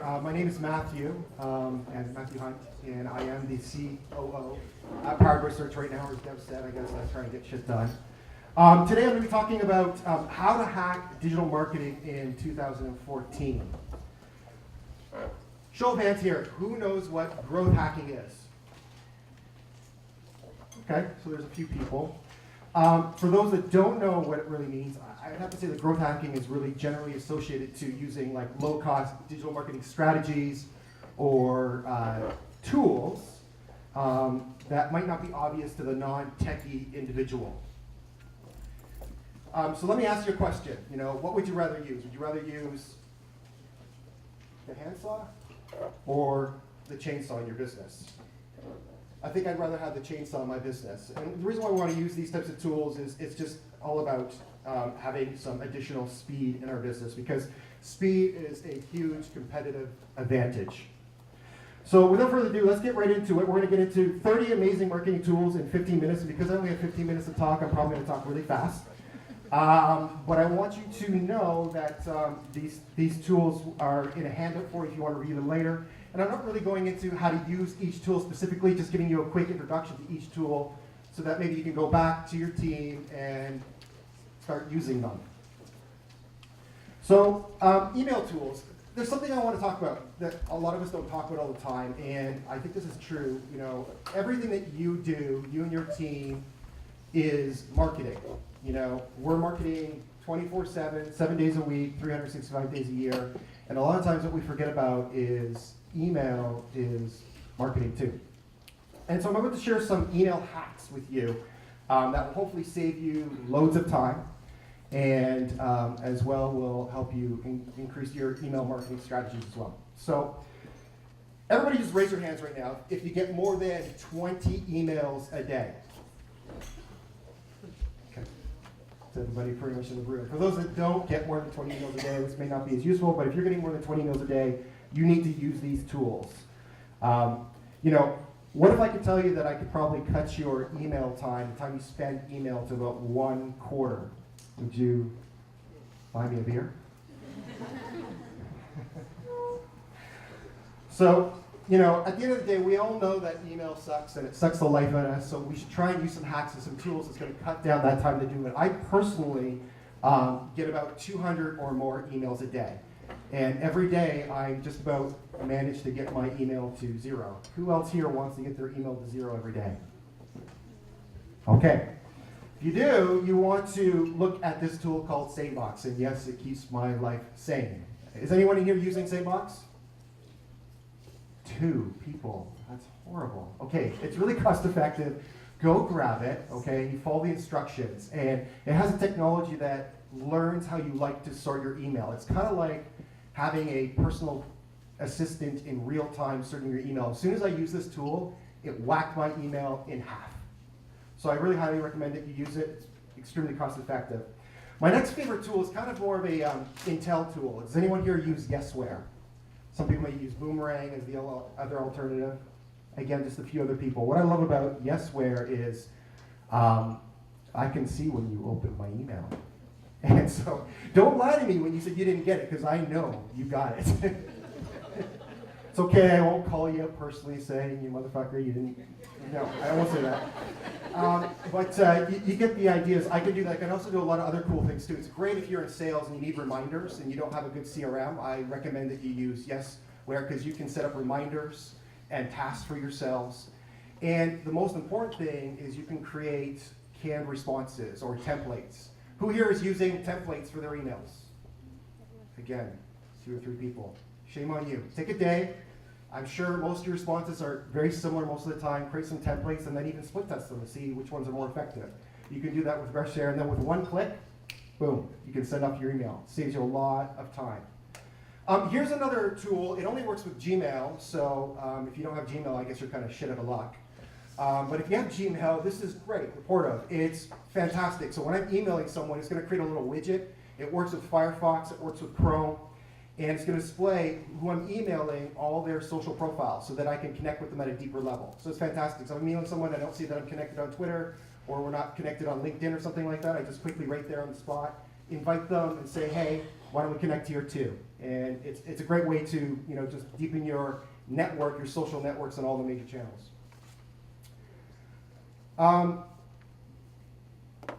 My name is Matthew, and Matthew Hunt, and I am the COO at Powered Research right now, or as Deb said, I guess I'm trying to get shit done. Today I'm going to be talking about how to hack digital marketing in 2014. Show of hands here, who knows what growth hacking is? Okay, so there's a few people. For those that don't know what it really means, I'd have to say that growth hacking is really generally associated to using like low-cost digital marketing strategies or tools that might not be obvious to the non-techie individual. So let me ask you a question. You know, what would you rather use? Would you rather use the handsaw or the chainsaw in your business? I think I'd rather have the chainsaw in my business. And the reason why we want to use these types of tools is it's just all about having some additional speed in our business, because speed is a huge competitive advantage. So without further ado, let's get right into it. We're going to get into 30 amazing marketing tools in 15 minutes. And because I only have 15 minutes to talk, I'm probably going to talk really fast. But I want you to know that these tools are in a handout for you if you want to review them later. And I'm not really going into how to use each tool specifically, just giving you a quick introduction to each tool so that maybe you can go back to your team and start using them. So email tools. There's something I want to talk about that a lot of us don't talk about all the time, and I think this is true. You know, everything that you do, you and your team, is marketing. You know, we're marketing 24/7, 7 days a week, 365 days a year, and a lot of times what we forget about is email is marketing too. And so I'm about to share some email hacks with you that will hopefully save you loads of time, and as well will help you increase your email marketing strategies as well. So everybody just raise your hands right now if you get more than 20 emails a day. Okay, so everybody pretty much in the room. For those that don't get more than 20 emails a day, this may not be as useful, but if you're getting more than 20 emails a day, you need to use these tools. You know, what if I could tell you that I could probably cut your email time, the time you spend email, to about 1/4? Would you buy me a beer? So, you know, at the end of the day, we all know that email sucks and it sucks the life out of us, so we should try and use some hacks and some tools that's going to cut down that time to do it. I personally get about 200 or more emails a day. And every day, I just about manage to get my email to 0. Who else here wants to get their email to 0 every day? Okay. If you do, you want to look at this tool called SaneBox. And yes, it keeps my life sane. Is anyone in here using SaneBox? 2 people. That's horrible. Okay, it's really cost effective. Go grab it, okay? You follow the instructions. And it has a technology that learns how you like to sort your email. It's kind of like having a personal assistant in real time sorting your email. As soon as I use this tool, it whacked my email in half. So I really highly recommend that you use it. It's extremely cost effective. My next favorite tool is kind of more of a Intel tool. Does anyone here use Yesware? Some people may use Boomerang as the other alternative. Again, just a few other people. What I love about Yesware is I can see when you open my email. And so don't lie to me when you said you didn't get it, because I know you got it. It's okay, I won't call you up personally saying, you motherfucker, you didn't. No, I won't say that. But you get the ideas. I can do that. I can also do a lot of other cool things too. It's great if you're in sales and you need reminders and you don't have a good CRM. I recommend that you use Yesware, because you can set up reminders and tasks for yourselves. And the most important thing is you can create canned responses or templates. Who here is using templates for their emails? Again, 2 or 3 people. Shame on you. Take a day. I'm sure most of your responses are very similar most of the time. Create some templates and then even split test them to see which ones are more effective. You can do that with Share, and then with one click, boom, you can send off your email. Saves you a lot of time. Here's another tool. It only works with Gmail, so if you don't have Gmail, I guess you're kind of shit out of luck. But if you have Gmail, this is great. Reportive. It's fantastic. So when I'm emailing someone, it's going to create a little widget. It works with Firefox. It works with Chrome. And it's going to display who I'm emailing, all their social profiles, so that I can connect with them at a deeper level. So it's fantastic. So I'm emailing someone, I don't see that I'm connected on Twitter, or we're not connected on LinkedIn or something like that. I just quickly right there on the spot invite them and say, hey, why don't we connect here too? And it's a great way to just deepen your network, your social networks on all the major channels.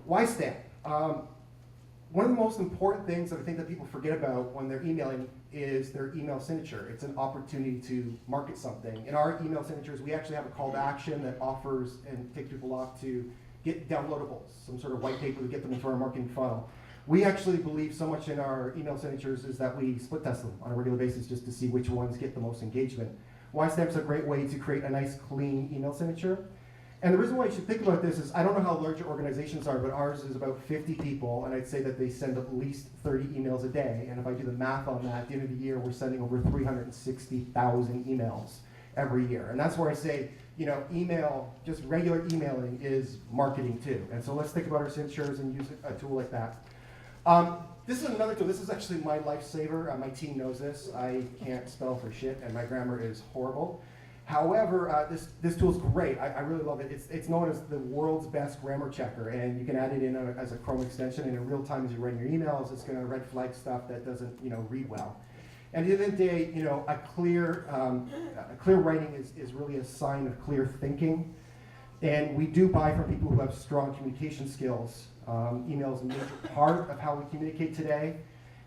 Why stamp? One of the most important things that I think that people forget about when they're emailing is their email signature. It's an opportunity to market something. In our email signatures, we actually have a call to action that offers and takes people off to get downloadables, some sort of white paper to get them into our marketing funnel. We actually believe so much in our email signatures is that we split test them on a regular basis just to see which ones get the most engagement. Y-Stamp's a great way to create a nice, clean email signature. And the reason why you should think about this is, I don't know how large your organizations are, but ours is about 50 people, and I'd say that they send at least 30 emails a day. And if I do the math on that, at the end of the year, we're sending over 360,000 emails every year. And that's where I say, email, just regular emailing is marketing too. And so let's think about our signatures and use a tool like that. This is another tool. This is actually my lifesaver. My team knows this. I can't spell for shit, and my grammar is horrible. However, this tool is great. I really love it. It's known as the world's best grammar checker, and you can add it in as a Chrome extension, and in real time as you're writing your emails, it's going to red flag stuff that doesn't read well. And at the end of the day, a clear writing is really a sign of clear thinking. And we do buy from people who have strong communication skills. Email is a major part of how we communicate today.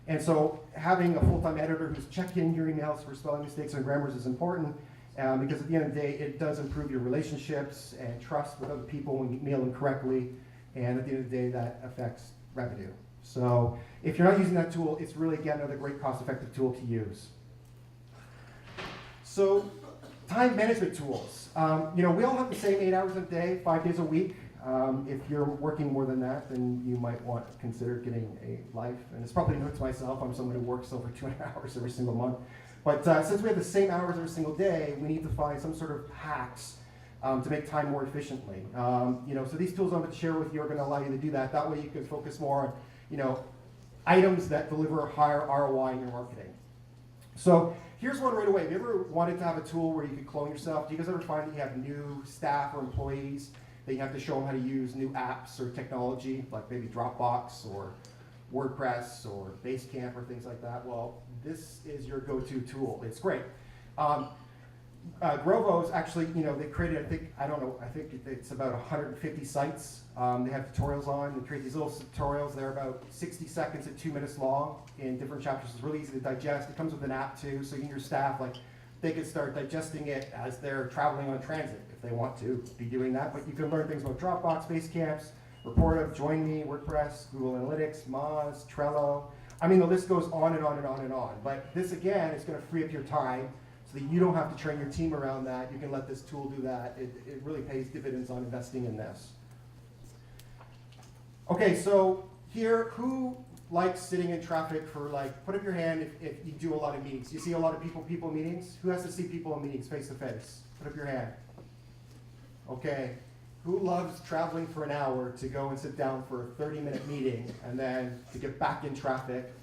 And so having a full-time editor who's checking your emails for spelling mistakes and grammars is important, because at the end of the day, it does improve your relationships and trust with other people when you mail them correctly. And at the end of the day, that affects revenue. So if you're not using that tool, it's really, again, another great cost-effective tool to use. So time management tools. We all have the same 8 hours a day, 5 days a week. If you're working more than that, then you might want to consider getting a life. And it's probably note to myself, I'm someone who works over 200 hours every single month. But since we have the same hours every single day, we need to find some sort of hacks to make time more efficiently. So these tools I'm going to share with you are going to allow you to do that. That way you can focus more on, items that deliver a higher ROI in your marketing. So here's one right away. Have you ever wanted to have a tool where you could clone yourself? Do you guys ever find that you have new staff or employees that you have to show them how to use new apps or technology, like maybe Dropbox or WordPress or Basecamp or things like that? Well, this is your go-to tool. It's great. Grovo's actually, they created, I think it's about 150 sites. They have tutorials on. They create these little tutorials. They're about 60 seconds to 2 minutes long in different chapters. It's really easy to digest. It comes with an app too, so your staff, they can start digesting it as they're traveling on transit if they want to be doing that. But you can learn things about Dropbox, Basecamps, Reportive, Join Me, WordPress, Google Analytics, Moz, Trello. I mean, the list goes on and on and on and on. But this, again, is going to free up your time so that you don't have to train your team around that. You can let this tool do that. It really pays dividends on investing in this. Okay, so here, who likes sitting in traffic for put up your hand if you do a lot of meetings. You see a lot of people meetings? Who has to see people in meetings face to face? Put up your hand. Okay. Who loves traveling for an hour to go and sit down for a 30-minute meeting and then to get back in traffic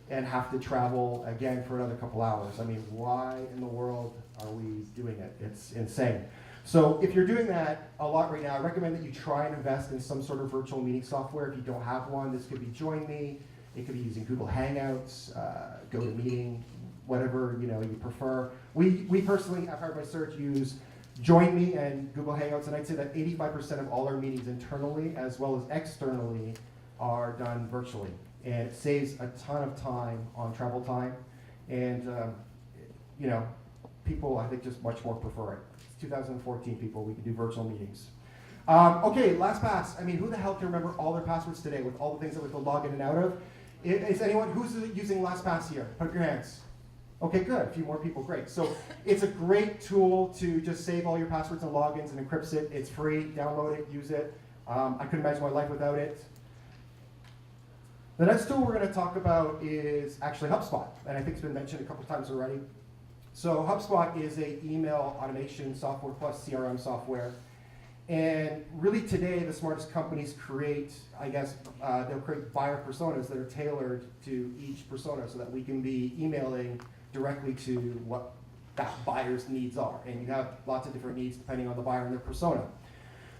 and have to travel again for another couple hours? I mean, why in the world are we doing it? It's insane. So if you're doing that a lot right now, I recommend that you try and invest in some sort of virtual meeting software. If you don't have one, this could be Join Me. It could be using Google Hangouts, GoToMeeting, whatever you prefer. We personally, I've heard my search, use Join Me and Google Hangouts, and I'd say that 85% of all our meetings internally as well as externally are done virtually. And it saves a ton of time on travel time. And, people, I think, just much more prefer it. It's 2014, people. We can do virtual meetings. Okay, LastPass. I mean, who the hell can remember all their passwords today with all the things that we have to log in and out of? Is anyone who's using LastPass here? Put up your hands. Okay, good. A few more people. Great. So it's a great tool to just save all your passwords and logins and encrypts it. It's free. Download it. Use it. I couldn't imagine my life without it. The next tool we're going to talk about is actually HubSpot, and I think it's been mentioned a couple times already. So HubSpot is an email automation software plus CRM software. And really today, the smartest companies create, they'll create buyer personas that are tailored to each persona so that we can be emailing directly to what that buyer's needs are. And you have lots of different needs depending on the buyer and their persona.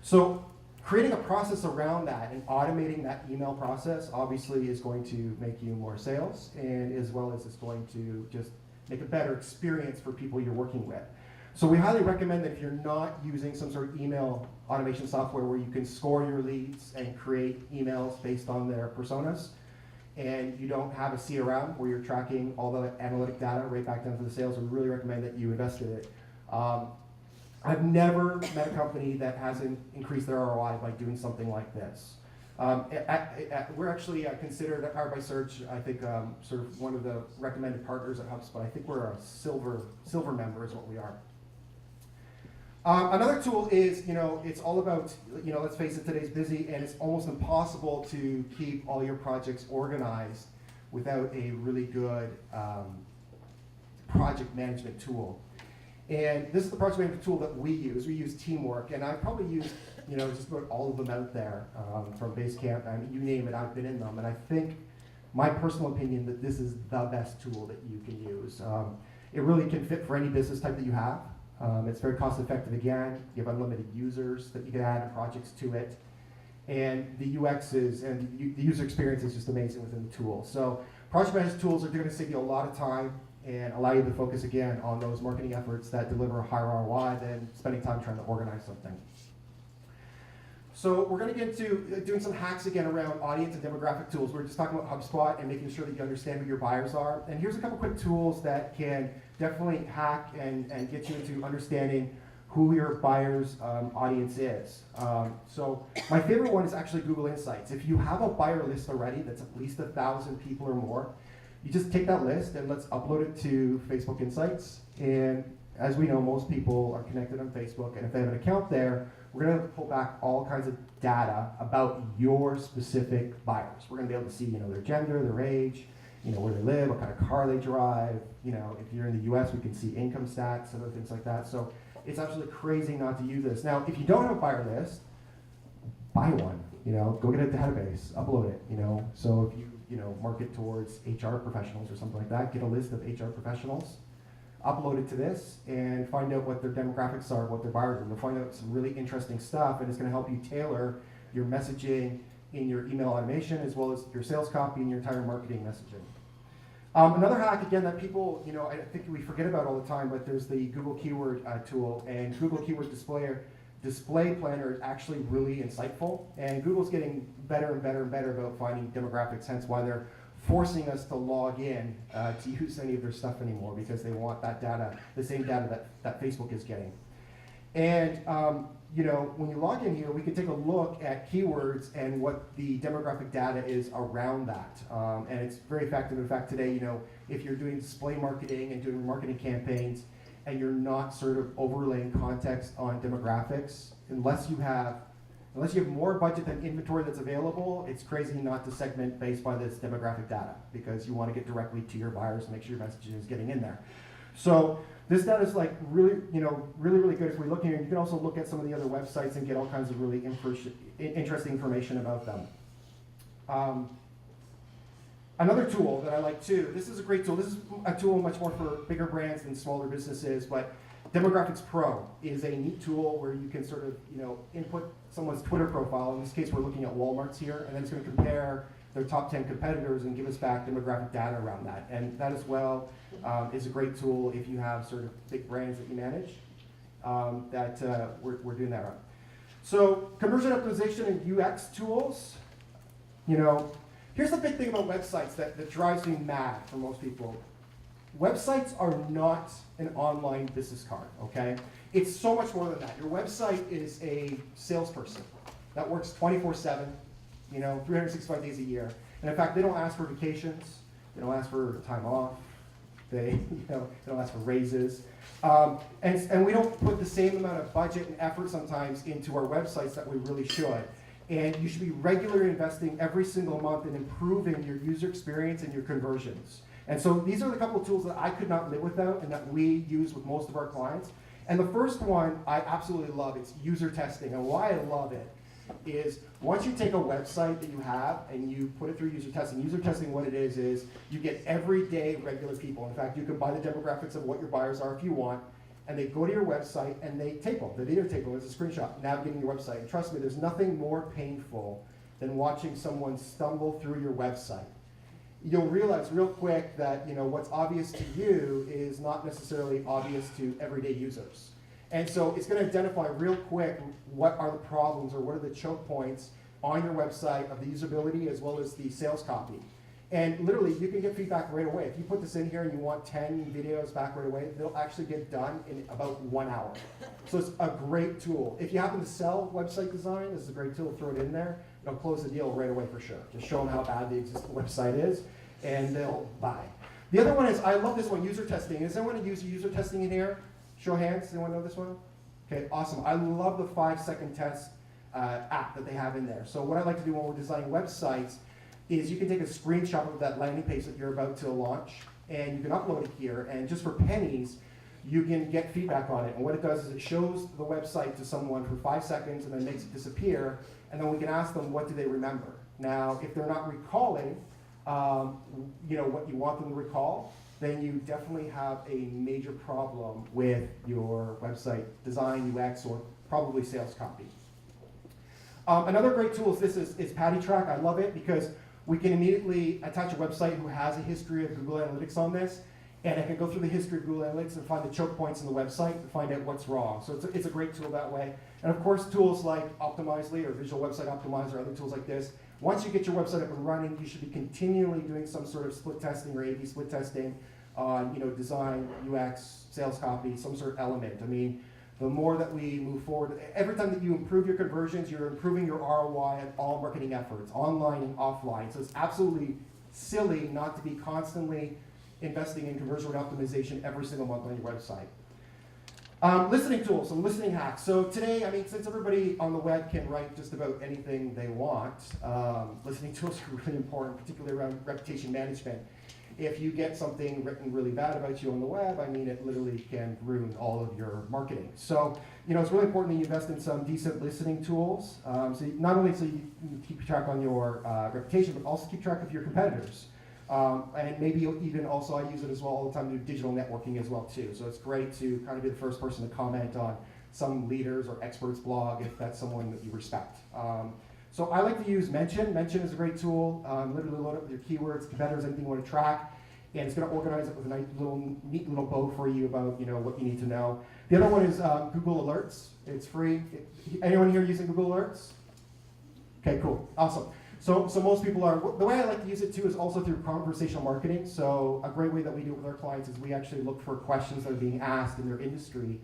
So creating a process around that and automating that email process obviously is going to make you more sales, and as well as it's going to just make a better experience for people you're working with. So we highly recommend that if you're not using some sort of email automation software where you can score your leads and create emails based on their personas, and you don't have a CRM where you're tracking all the analytic data right back down to the sales, we really recommend that you invest in it. I've never met a company that hasn't increased their ROI by doing something like this. We're actually considered at Powered by Search, I think, sort of one of the recommended partners at HubSpot. I think we're a silver member is what we are. Another tool is, it's all about, let's face it, today's busy, and it's almost impossible to keep all your projects organized without a really good project management tool. And this is the project management tool that we use. We use Teamwork, and I probably use, just about all of them out there, from Basecamp, and you name it, I've been in them. And I think, my personal opinion, that this is the best tool that you can use. It really can fit for any business type that you have. It's very cost effective again. You have unlimited users that you can add projects to it. And the UX and the user experience is just amazing within the tool. So project management tools are going to save you a lot of time and allow you to focus again on those marketing efforts that deliver a higher ROI than spending time trying to organize something. So we're going to get into doing some hacks again around audience and demographic tools. We're just talking about HubSpot and making sure that you understand who your buyers are. And here's a couple quick tools that can definitely hack and get you into understanding who your buyer's audience is. So my favorite one is actually Google Insights. If you have a buyer list already that's at least 1,000 people or more, you just take that list and let's upload it to Facebook Insights. And as we know, most people are connected on Facebook, and if they have an account there, we're going to pull back all kinds of data about your specific buyers. We're going to be able to see, their gender, their age, where they live, what kind of car they drive. If you're in the US, we can see income stats and other things like that. So it's absolutely crazy not to use this. Now, if you don't have a buyer list, buy one. Go get a database, upload it. So if you market towards HR professionals or something like that, get a list of HR professionals, upload it to this, and find out what their demographics are, what their buyers are. You'll find out some really interesting stuff, and it's going to help you tailor your messaging in your email automation, as well as your sales copy and your entire marketing messaging. Another hack, again, that people, I think we forget about all the time, but there's the Google Keyword tool, and Google Keyword Display Planner is actually really insightful, and Google's getting better and better and better about finding demographics, hence why they're forcing us to log in to use any of their stuff anymore, because they want that data, the same data that Facebook is getting. And when you log in here, we can take a look at keywords and what the demographic data is around that. And it's very effective. In fact, today, if you're doing display marketing and doing marketing campaigns, and you're not sort of overlaying context on demographics, unless you have more budget than inventory that's available, it's crazy not to segment based by this demographic data, because you want to get directly to your buyers and make sure your messaging is getting in there. So this data is like really good. If we look here, you can also look at some of the other websites and get all kinds of really interesting information about them. Another tool that I like too, this is a great tool. This is a tool much more for bigger brands than smaller businesses, but Demographics Pro is a neat tool where you can sort of, input someone's Twitter profile. In this case, we're looking at Walmart's here, and then it's going to compare their top 10 competitors and give us back demographic data around that. And that as well is a great tool if you have sort of big brands that you manage, we're doing that on. So conversion optimization and UX tools, here's the big thing about websites that drives me mad for most people. Websites are not an online business card, okay? It's so much more than that. Your website is a salesperson that works 24/7, 365 days a year. And in fact, they don't ask for vacations. They don't ask for time off. They don't ask for raises. And we don't put the same amount of budget and effort sometimes into our websites that we really should. And you should be regularly investing every single month in improving your user experience and your conversions. And so these are the couple of tools that I could not live without and that we use with most of our clients. And the first one I absolutely love. It's user testing. And why I love it is once you take a website that you have and you put it through user testing what it is you get everyday regular people. In fact, you can buy the demographics of what your buyers are if you want, and they go to your website and they tape them, the video tape them as a screenshot, navigating your website. And trust me, there's nothing more painful than watching someone stumble through your website. You'll realize real quick that what's obvious to you is not necessarily obvious to everyday users. And so it's going to identify real quick what are the problems or what are the choke points on your website of the usability as well as the sales copy. And literally, you can get feedback right away. If you put this in here and you want 10 videos back right away, they'll actually get done in about 1 hour. So it's a great tool. If you happen to sell website design, this is a great tool to throw it in there. It'll close the deal right away for sure. Just show them how bad the existing website is, and they'll buy. The other one is, I love this one, user testing. Is anyone use user testing in here? Show of hands, anyone know this one? Okay, awesome. I love the 5-second test app that they have in there. So what I like to do when we're designing websites is you can take a screenshot of that landing page that you're about to launch, and you can upload it here, and just for pennies, you can get feedback on it. And what it does is it shows the website to someone for 5 seconds and then makes it disappear, and then we can ask them what do they remember. Now, if they're not recalling what you want them to recall, then you definitely have a major problem with your website design, UX, or probably sales copy. Another great tool is Patty Track. I love it because we can immediately attach a website who has a history of Google Analytics on this, and I can go through the history of Google Analytics and find the choke points in the website to find out what's wrong. So it's a great tool that way. And of course, tools like Optimizely or Visual Website Optimizer, other tools like this. Once you get your website up and running, you should be continually doing some sort of split testing or A/B split testing on design, UX, sales copy, some sort of element. I mean, the more that we move forward, every time that you improve your conversions, you're improving your ROI on all marketing efforts, online and offline. So it's absolutely silly not to be constantly investing in conversion rate optimization every single month on your website. Listening tools, some listening hacks. So today, since everybody on the web can write just about anything they want, listening tools are really important, particularly around reputation management. If you get something written really bad about you on the web, it literally can ruin all of your marketing. So, it's really important that you invest in some decent listening tools. Not only so you keep track on your reputation, but also keep track of your competitors. And maybe even also, I use it as well all the time to do digital networking as well too. So it's great to kind of be the first person to comment on some leaders or experts blog if that's someone that you respect. So I like to use Mention. Mention is a great tool. Literally load up with your keywords, competitors, anything you want to track, and it's going to organize it with a nice neat little bow for you about what you need to know. The other one is Google Alerts. It's free. Anyone here using Google Alerts? Okay, cool, awesome. So most people are. The way I like to use it too is also through conversational marketing. So a great way that we do it with our clients is we actually look for questions that are being asked in their industry,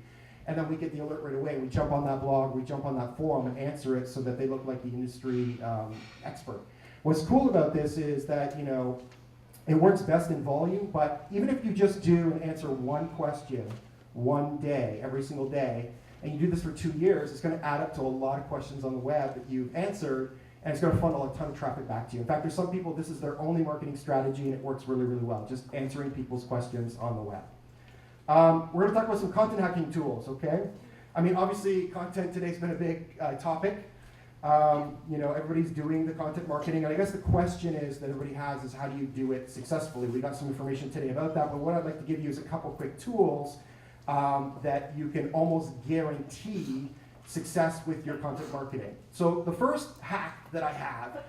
and then we get the alert right away. We jump on that blog, we jump on that forum and answer it so that they look like the industry expert. What's cool about this is that it works best in volume, but even if you just do and answer one question one day, every single day, and you do this for 2 years, it's going to add up to a lot of questions on the web that you've answered, and it's going to funnel a ton of traffic back to you. In fact, there's some people, this is their only marketing strategy, and it works really, really well, just answering people's questions on the web. We're going to talk about some content hacking tools, okay? Obviously, content today's been a big topic. Everybody's doing the content marketing, and I guess the question is that everybody has is how do you do it successfully? We got some information today about that, but what I'd like to give you is a couple quick tools that you can almost guarantee success with your content marketing. So the first hack that I have,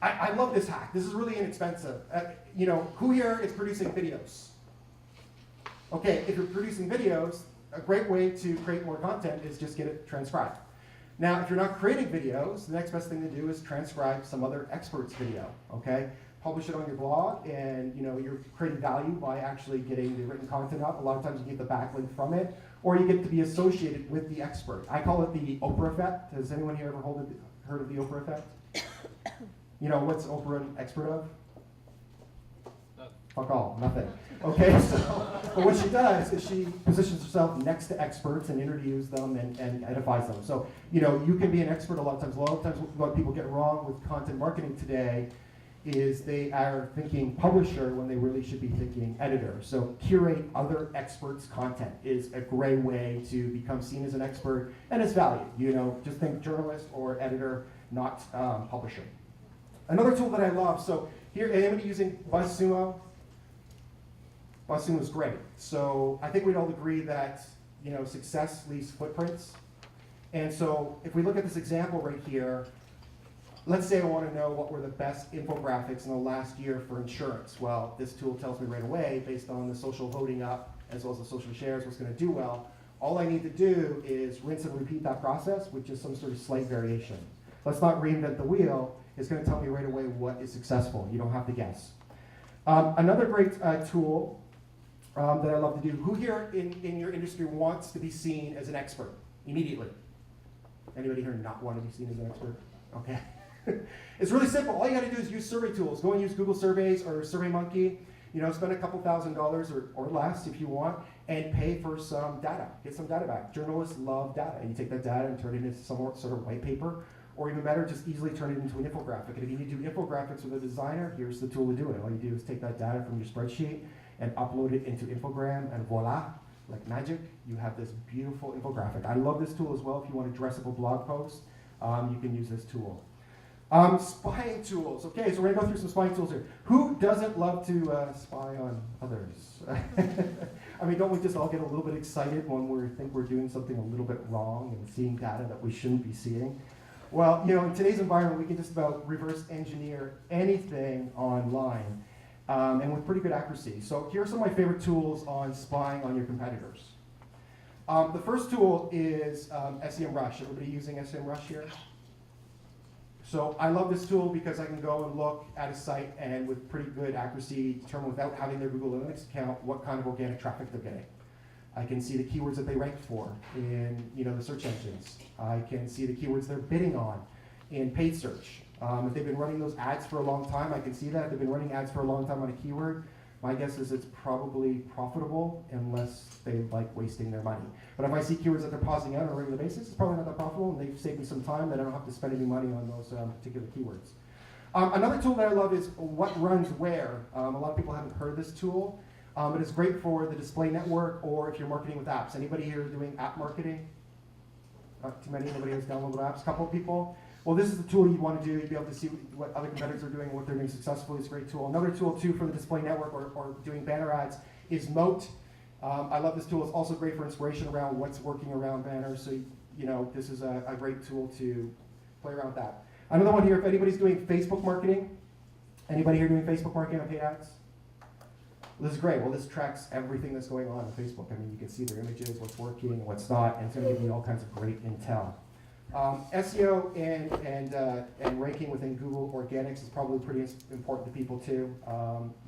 I love this hack. This is really inexpensive. Who here is producing videos? Okay, if you're producing videos, a great way to create more content is just get it transcribed. Now, if you're not creating videos, the next best thing to do is transcribe some other expert's video, okay? Publish it on your blog, and you're creating value by actually getting the written content up. A lot of times you get the backlink from it, or you get to be associated with the expert. I call it the Oprah effect. Has anyone here ever heard of the Oprah effect? What's Oprah an expert of? Fuck all, nothing. Okay, but what she does is she positions herself next to experts and interviews them and edifies them. So, you can be an expert a lot of times. What people get wrong with content marketing today is they are thinking publisher when they really should be thinking editor. So curate other experts' content is a great way to become seen as an expert and it's valued. Just think journalist or editor, not publisher. Another tool that I love, so here, anybody using BuzzSumo? BuzzSumo is great. So I think we'd all agree that success leaves footprints. And so if we look at this example right here, let's say I want to know what were the best infographics in the last year for insurance. Well, this tool tells me right away, based on the social loading up, as well as the social shares, what's going to do well. All I need to do is rinse and repeat that process with just some sort of slight variation. Let's not reinvent the wheel. It's going to tell me right away what is successful. You don't have to guess. Another great tool that I love to do. Who here in your industry wants to be seen as an expert immediately? Anybody here not want to be seen as an expert? Okay. It's really simple. All you got to do is use survey tools. Go and use Google Surveys or SurveyMonkey. Spend a couple $1,000s or less if you want, and pay for some data. Get some data back. Journalists love data. And you take that data and turn it into some sort of white paper, or even better, just easily turn it into an infographic. And if you need to do infographics with a designer, here's the tool to do it. All you do is take that data from your spreadsheet and upload it into Infogram, and voila, like magic, you have this beautiful infographic. I love this tool as well. If you want to dress up a blog post, you can use this tool. Spying tools. Okay, so we're going to go through some spying tools here. Who doesn't love to spy on others? I mean, don't we just all get a little bit excited when we think we're doing something a little bit wrong and seeing data that we shouldn't be seeing? Well, in today's environment, we can just about reverse engineer anything online, and with pretty good accuracy. So here are some of my favorite tools on spying on your competitors. The first tool is SEMrush. Everybody using SEMrush here? So I love this tool because I can go and look at a site and with pretty good accuracy determine without having their Google Analytics account what kind of organic traffic they're getting. I can see the keywords that they ranked for in the search engines. I can see the keywords they're bidding on in paid search. If they've been running those ads for a long time, I can see that. If they've been running ads for a long time on a keyword, my guess is it's probably profitable unless they like wasting their money. But if I see keywords that they're pausing out on a regular basis, it's probably not that profitable, and they've saved me some time that I don't have to spend any money on those particular keywords. Another tool that I love is What Runs Where. A lot of people haven't heard of this tool, but it's great for the display network or if you're marketing with apps. Anybody here doing app marketing? Not too many. Nobody has downloaded apps? A couple of people. Well, this is the tool you'd want to do. You'd be able to see what other competitors are doing and what they're doing successfully. It's a great tool. Another tool, too, for the display network or doing banner ads is Moat. I love this tool. It's also great for inspiration around what's working around banners. So, this is a great tool to play around with that. Another one here, if anybody's doing Facebook marketing, anybody here doing Facebook marketing on paid ads? This is great. Well, this tracks everything that's going on Facebook. I mean, you can see their images, what's working, what's not, and it's going to give you all kinds of great intel. SEO and ranking within Google Organics is probably pretty important to people too.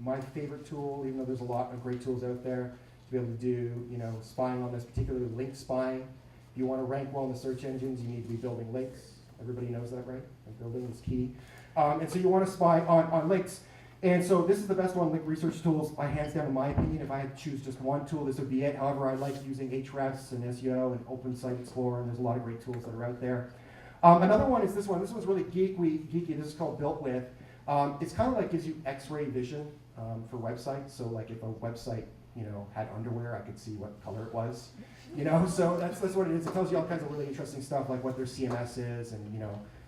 My favorite tool, even though there's a lot of great tools out there, to be able to do spying on this, particularly link spying. If you want to rank well in the search engines, you need to be building links. Everybody knows that, right? Like building is key. And so you want to spy on links. And so this is the best one, link research tools, by hands down in my opinion. If I had to choose just one tool, this would be it. However, I like using Ahrefs and SEO and Open Site Explorer, and there's a lot of great tools that are out there. Another one is this one. This one's really geeky. This is called Built With. It's kind of like gives you X-ray vision for websites. So like if a website had underwear, I could see what color it was. So that's what it is. It tells you all kinds of really interesting stuff, like what their CMS is and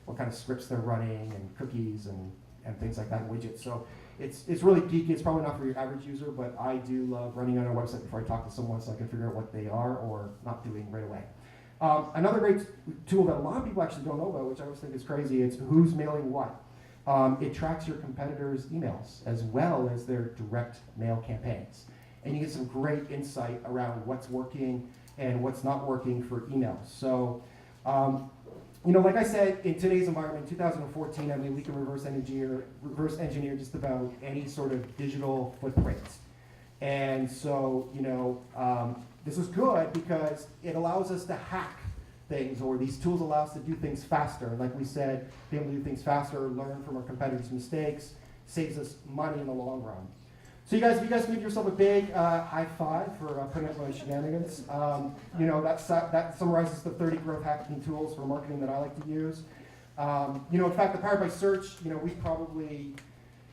what kind of scripts they're running and cookies and things like that, and widgets. So it's really geeky. It's probably not for your average user, but I do love running on a website before I talk to someone so I can figure out what they are or not doing right away. Another great tool that a lot of people actually don't know about, which I always think is crazy, it's Who's Mailing What. It tracks your competitors' emails as well as their direct mail campaigns. And you get some great insight around what's working and what's not working for emails. So, like I said, in today's environment, in 2014, I mean, we can reverse engineer just about any sort of digital footprint. And so, this is good because it allows us to hack things, or these tools allow us to do things faster. And like we said, being able to do things faster, learn from our competitors' mistakes, saves us money in the long run. So if you guys give yourself a big high five for putting up my shenanigans. That summarizes the 30 growth hacking tools for marketing that I like to use. In fact, the Powered by Search, we probably,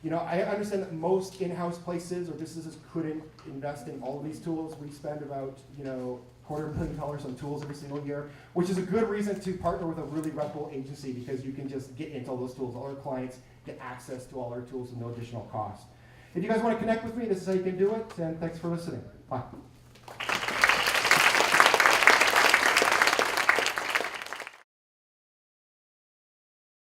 I understand that most in-house places or businesses couldn't invest in all of these tools. We spend about, $250,000 on tools every single year, which is a good reason to partner with a really reputable agency because you can just get into all those tools. All our clients get access to all our tools at no additional cost. If you guys want to connect with me, this is how you can do it, and thanks for listening. Bye.